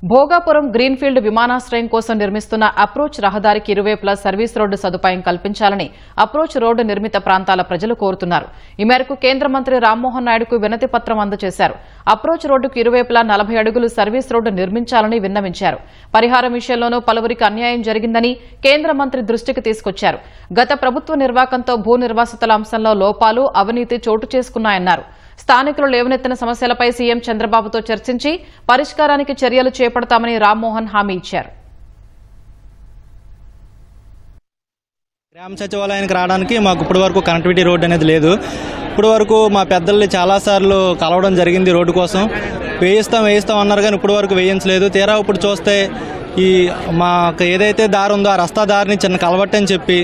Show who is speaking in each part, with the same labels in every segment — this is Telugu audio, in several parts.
Speaker 1: భోగాపురం గ్రీన్ఫీల్డ్ విమానాశ్రయం కోసం నిర్మిస్తున్న అప్రోచ్ రహదారికి ఇరువైపులా సర్వీస్ రోడ్డు సదుపాయం కల్పించాలని అప్రోచ్ రోడ్డు నిర్మిత ప్రాంతాల ప్రజలు కోరుతున్నారు. ఈ మేరకు కేంద్ర మంత్రి రామ్మోహన్ నాయుడుకు వినతి పత్రం అందజేశారు. అప్రోచ్ రోడ్డుకు ఇరువైపులా 40 అడుగులు సర్వీస్ రోడ్డు నిర్మించాలని విన్నవించారు. పరిహారం విషయంలోనూ పలువురికి అన్యాయం జరిగిందని కేంద్ర మంత్రి దృష్టికి తీసుకొచ్చారు. గత ప్రభుత్వ నిర్వాకంతో భూ నిర్వాసితుల అంశంలో లోపాలు, అవినీతి చోటు చేసుకున్నాయన్నారు. స్థానికులు లేవనెత్తిన సమస్యలపై సీఎం చంద్రబాబుతో చర్చించి పరిష్కారానికి చర్యలు చేపడతామని రామ్మోహన్ హామీ ఇచ్చారు.
Speaker 2: గ్రామ సచివాలయానికి రావడానికి మాకు ఇప్పటి వరకు కనెక్టివిటీ రోడ్ అనేది లేదు. ఇప్పటి వరకు మా పెద్దల్ని చాలాసార్లు కలవడం జరిగింది. రోడ్డు కోసం వేయిస్తాం అన్నారు, కానీ ఇప్పటి వరకు వేయించలేదు. తీరా ఇప్పుడు చూస్తే ఈ మాకు ఏదైతే దారి ఉందో ఆ రస్తా దారిని చిన్న కలవట్టని చెప్పి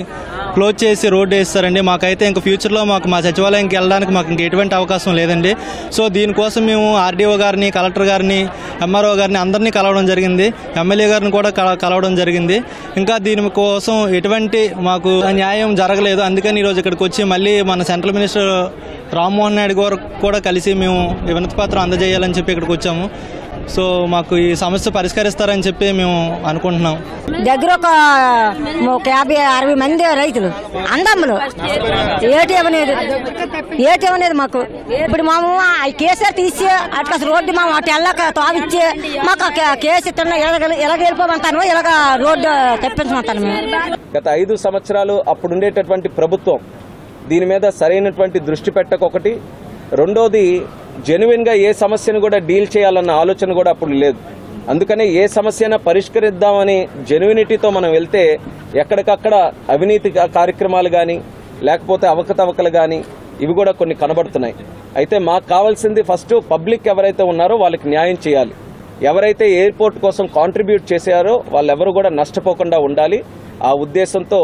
Speaker 2: క్లోజ్ చేసి రోడ్డు వేస్తారండి. మాకైతే ఇంక ఫ్యూచర్లో మా సచివాలయంకి వెళ్ళడానికి మాకు ఇంక ఎటువంటి అవకాశం లేదండి. సో దీనికోసం మేము ఆర్డీఓ గారిని, కలెక్టర్ గారిని, ఎంఆర్ఓ గారిని అందరినీ కలవడం జరిగింది. ఎమ్మెల్యే గారిని కూడా కలవడం జరిగింది. ఇంకా దీనికోసం ఎటువంటి మాకు న్యాయం జరగలేదు. అందుకని ఈరోజు ఇక్కడికి వచ్చి మళ్ళీ మన సెంట్రల్ మినిస్టర్ రామ్మోహన్ నాయుడు గారు కూడా కలిసి మేము వినతి పత్రం అందజేయాలని చెప్పి ఇక్కడికి వచ్చాము. సో మాకు ఈ సమస్య పరిష్కరిస్తారని చెప్పి మేము అనుకుంటున్నాం.
Speaker 3: దగ్గర ఒక 50-60 మంది రైతులు అందమ్ములు ఏటి అనేది మాకు ఇప్పుడు మేము కేసీఆర్ తీసి అట్లా రోడ్డు మేము అటు వెళ్ళక తావిచ్చి మాకు కేసు ఇస్తున్నా ఎలాగ వెళ్ళిపోమంటాను, ఎలాగ రోడ్డు తెప్పించమంటాను. మేము
Speaker 4: గత 5 సంవత్సరాలు అప్పుడుండేటటువంటి ప్రభుత్వం దీని మీద సరైనటువంటి దృష్టి పెట్టకొకటి, రెండోది జెన్యున్ గా ఏ సమస్యను కూడా డీల్ చేయాలన్న ఆలోచన కూడా అప్పుడు లేదు. అందుకనే ఏ సమస్యను పరిష్కరిద్దామని జెన్యునిటీతో మనం వెళ్తే ఎక్కడికక్కడ అవినీతి కార్యక్రమాలు కానీ లేకపోతే అవకతవకలు కానీ ఇవి కూడా కొన్ని కనబడుతున్నాయి. అయితే మాకు కావాల్సింది ఫస్ట్ పబ్లిక్ ఎవరైతే ఉన్నారో వాళ్ళకి న్యాయం చేయాలి. ఎవరైతే ఎయిర్పోర్ట్ కోసం కాంట్రిబ్యూట్ చేశారో వాళ్ళెవరూ కూడా నష్టపోకుండా ఉండాలి. ఆ ఉద్దేశంతో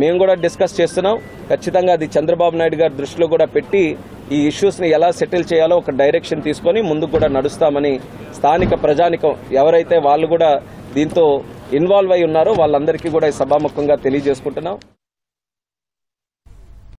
Speaker 4: మేము కూడా డిస్కస్ చేస్తున్నాం. ఖచ్చితంగా అది చంద్రబాబు నాయుడు గారి దృష్టిలో కూడా పెట్టి ఈ ఇష్యూస్ని ఎలా సెటిల్ చేయాలో ఒక డైరెక్షన్ తీసుకొని ముందుకు కూడా నడుస్తామని స్థానిక ప్రజానికం ఎవరైతే వాళ్ళు కూడా దీంతో ఇన్వాల్వ్ అయి ఉన్నారో వాళ్ళందరికీ కూడా సభాముఖంగా తెలియజేసుకుంటున్నాం.